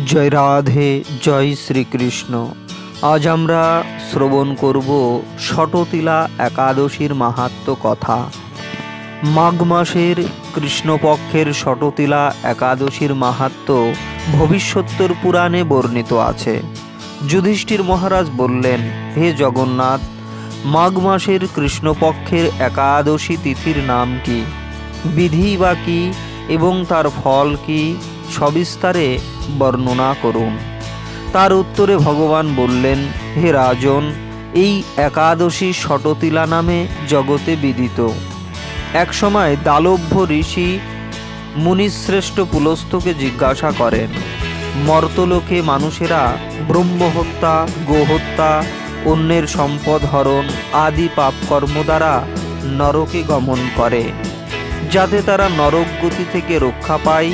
জয় রাধে, জয় শ্রীকৃষ্ণ। আজ আমরা শ্রবণ করব ষটতিলা একাদশীর মাহাত্ম্য কথা। মাঘ মাসের কৃষ্ণপক্ষের ষটতিলা একাদশীর মাহাত্ম্য ভবিষ্যোত্তর পুরাণে বর্ণিত আছে। যুধিষ্ঠির মহারাজ বললেন, হে জগন্নাথ, মাঘ মাসের কৃষ্ণপক্ষের একাদশী তিথির নাম কি, বিধি বা কি এবং তার ফল কি, সবিস্তারে বর্ণনা করুন। তার উত্তরে ভগবান বললেন, হে রাজন, এই একাদশী ষটতিলা নামে জগতে বিদিত। একসময় দালভ্য ঋষি মুনিশ্রেষ্ঠ পুলস্তকে জিজ্ঞাসা করেন, মর্তলোকে মানুষেরা ব্রহ্মহত্যা, গোহত্যা, অন্যের সম্পদ হরণ আদি পাপকর্ম দ্বারা নরকে গমন করে, যাতে তারা নরক গতি থেকে রক্ষা পায়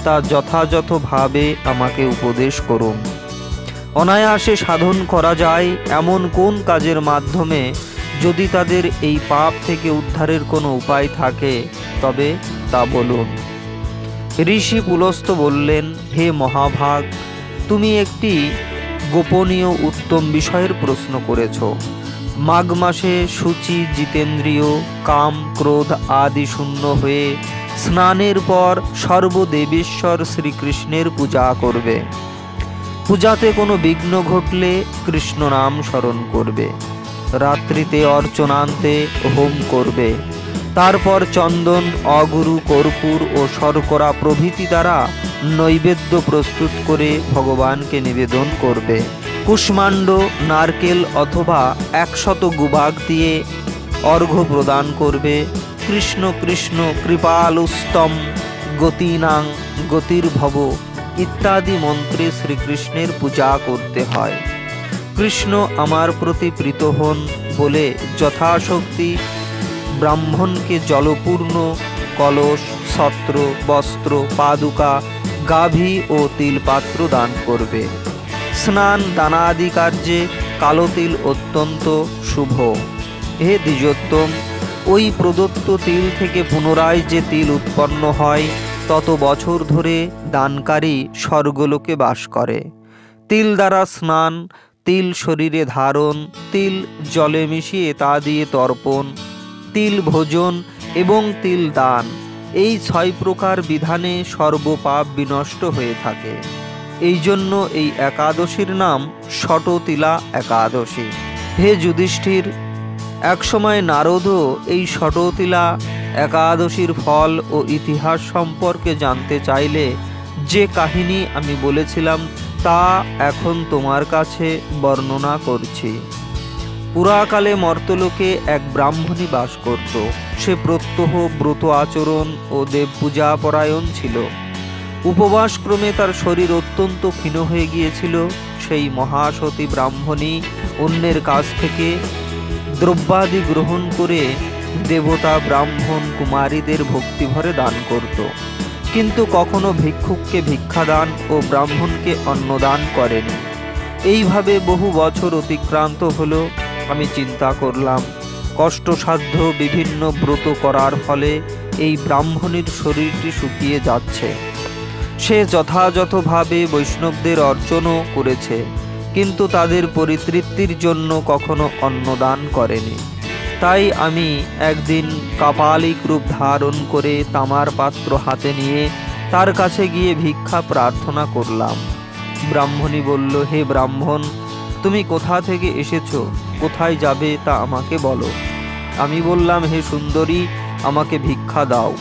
তা যথাযথভাবে আমাকে উপদেশ করুন। অনায়াসে সাধন করা যায় এমন কোন কাজের মাধ্যমে যদি তাদের এই পাপ থেকে উদ্ধারের কোনো উপায় থাকে তবে তা বলুন। ঋষি পুলস্ত বললেন, হে মহাভাগ, তুমি একটি গোপনীয় উত্তম বিষয়ের প্রশ্ন করেছ। মাঘ মাসে শুচি, জিতেন্দ্রিয়, কাম, ক্রোধ আদি শূন্য হয়ে স্নানের পর সর্বদেবেশ্বর শ্রীকৃষ্ণের পূজা করবে। পূজাতে কোনো বিঘ্ন ঘটলে কৃষ্ণ নাম স্মরণ করবে। রাত্রিতে অর্চনান্তে হোম করবে। তারপর চন্দন, অগুরু, কর্পূর ও শর্করা প্রভৃতি দ্বারা নৈবেদ্য প্রস্তুত করে ভগবানকে নিবেদন করবে। কুষ্মাণ্ড, নারকেল অথবা 100 গুবাগ দিয়ে অর্ঘ্য প্রদান করবে। কৃষ্ণ কৃষ্ণ কৃপালুস্তম গতিনাং গতির্ভব ইত্যাদি মন্ত্রে শ্রীকৃষ্ণের পূজা করতে হয়। কৃষ্ণ আমার প্রতি প্রীত হন বলে যথাশক্তি ব্রাহ্মণকে জলপূর্ণ কলস, ছত্র, বস্ত্র, পাদুকা, গাভী ও তিলপাত্র দান করবে। স্নান দানাদি কার্যে কালো তিল অত্যন্ত শুভ। হে দ্বিজোত্তম, ওই প্রদত্ত তিল থেকে পুনরায় যে তিল উৎপন্ন হয় তত বছর ধরে দানকারী স্বর্গলোকে বাস করে। তিল দ্বারা স্নান, তিল শরীরে ধারণ, তিল জলে মিশিয়ে তা দিয়ে তর্পণ, তিল ভোজন এবং তিল দান, এই 6 প্রকার বিধানে সর্বপাপ বিনষ্ট হয়ে থাকে। এই জন্য এই একাদশীর নাম ষটতিলা একাদশী। হে যুধিষ্ঠির, একসময় নারদও এই ষটতিলা একাদশীর ফল ও ইতিহাস সম্পর্কে জানতে চাইলে যে কাহিনী আমি বলেছিলাম তা এখন তোমার কাছে বর্ণনা করছি। পুরাকালে মর্তলোকে এক ব্রাহ্মণী বাস করত। সে প্রত্যহ ব্রত আচরণ ও দেবপূজা পরায়ণ ছিল। উপবাসক্রমে তার শরীর অত্যন্ত ক্ষীণ হয়ে গিয়েছিল। সেই মহাসতী ব্রাহ্মণী অন্যের কাছ থেকে দ্রব্যাদি গ্রহণ করে দেবতা, ব্রাহ্মণ, কুমারীদের ভক্তিভরে দান করত, কিন্তু কখনো ভিক্ষুককে ভিক্ষাদান ও ব্রাহ্মণকে অন্নদান করেনি। এইভাবে বহু বছর অতিক্রান্ত হলো। আমি চিন্তা করলাম, কষ্টসাধ্য বিভিন্ন ব্রত করার ফলে এই ব্রাহ্মণীর শরীরটি শুকিয়ে যাচ্ছে। সে যথাযথভাবে বৈষ্ণবদের অর্চনও করেছে, কিন্তু তাদের পরিতৃপ্তির জন্য কখনো অন্নদান করেনি। তাই আমি একদিন কাপালিক রূপ ধারণ করে তামার পাত্র হাতে নিয়ে তার কাছে গিয়ে ভিক্ষা প্রার্থনা করলাম। ব্রাহ্মণী বলল, হে ব্রাহ্মণ, তুমি কোথা থেকে এসেছো, কোথায় যাবে তা আমাকে বলো। আমি বললাম, হে সুন্দরী, আমাকে ভিক্ষা দাও।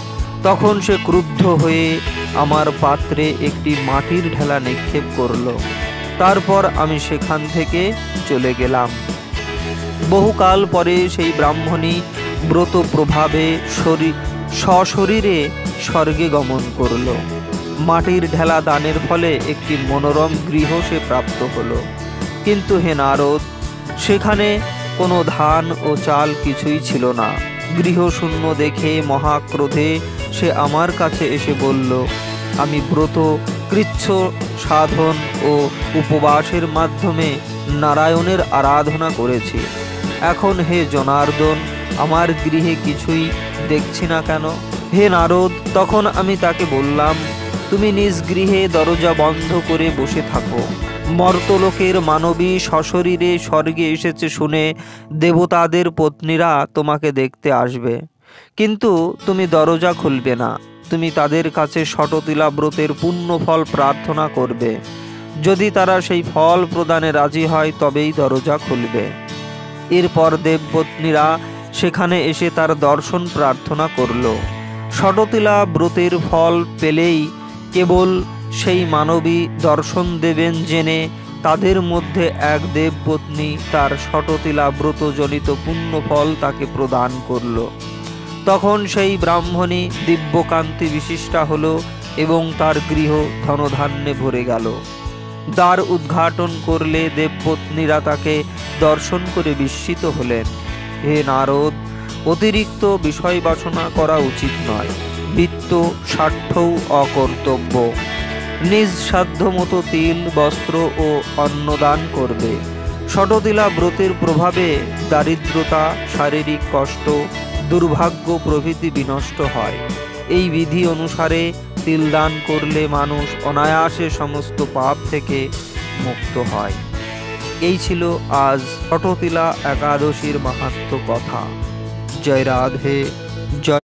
তখন সে ক্রুদ্ধ হয়ে আমার পাত্রে একটি মাটির ঢেলা নিক্ষেপ করল। তারপর আমি সেখান থেকে চলে গেলাম। বহুকাল পরে সেই ব্রাহ্মণী ব্রত প্রভাবে সশরীরে স্বর্গে গমন করল। মাটির ঢেলা দানের ফলে একটি মনোরম গৃহ সে প্রাপ্ত হল। কিন্তু হে নারদ, সেখানে কোনো ধান ও চাল কিছুই ছিল না। গৃহশূন্য দেখে মহাক্রোধে সে আমার কাছে এসে বলল, আমি ব্রত, কৃচ্ছ সাধন ও উপবাসের মাধ্যমে নারায়ণের আরাধনা করেছি। এখন হে জনার্দন, আমার গৃহে কিছুই দেখছি না কেন? হে নারদ, তখন আমি তাকে বললাম, তুমি নিজ গৃহে দরজা বন্ধ করে বসে থাকো। মর্তলোকের মানবী সশরীরে স্বর্গে এসেছে শুনে দেবতাদের পত্নীরা তোমাকে দেখতে আসবে, কিন্তু তুমি দরজা খুলবে না। তুমি তাদের কাছে ষটতিলা ব্রতের পুণ্য ফল প্রার্থনা করবে। যদি তারা সেই ফল প্রদানে রাজি হয় তবেই দরজা খুলবে। এরপর দেবপত্নীরা সেখানে এসে তার দর্শন প্রার্থনা করল। ষটতিলা ব্রতের ফল পেলেই কেবল সেই মানবী দর্শন দেবেন জেনে তাদের মধ্যে এক দেবপত্নী তার ষটতিলা ব্রতজনিত পুণ্যফল তাকে প্রদান করল। তখন সেই ব্রাহ্মণী দিব্যকান্তি বিশিষ্টা হল এবং তার গৃহ ধনধান্যে ভরে গেল। দ্বার উদ্ঘাটন করলে দেবপত্নীরা তাকে দর্শন করে বিস্মিত হলেন। হে নারদ, অতিরিক্ত বিষয় বাসনা করা উচিত নয়। বিত্ত স্বার্থও অকর্তব্য। নিজ সাধ্য মতো তিল, বস্ত্র ও অন্নদান করবে। ষটতিলা ব্রতের প্রভাবে দারিদ্রতা, শারীরিক কষ্ট, দুর্ভাগ্য প্রভৃতি বিনষ্ট হয়। এই বিধি অনুসারে তিল দান করলে মানুষ অনায়াসে সমস্ত পাপ থেকে মুক্ত হয়। এই ছিল আজ ষটতিলা একাদশীর মাহাত্ম্য কথা। জয় রাধে, জয়।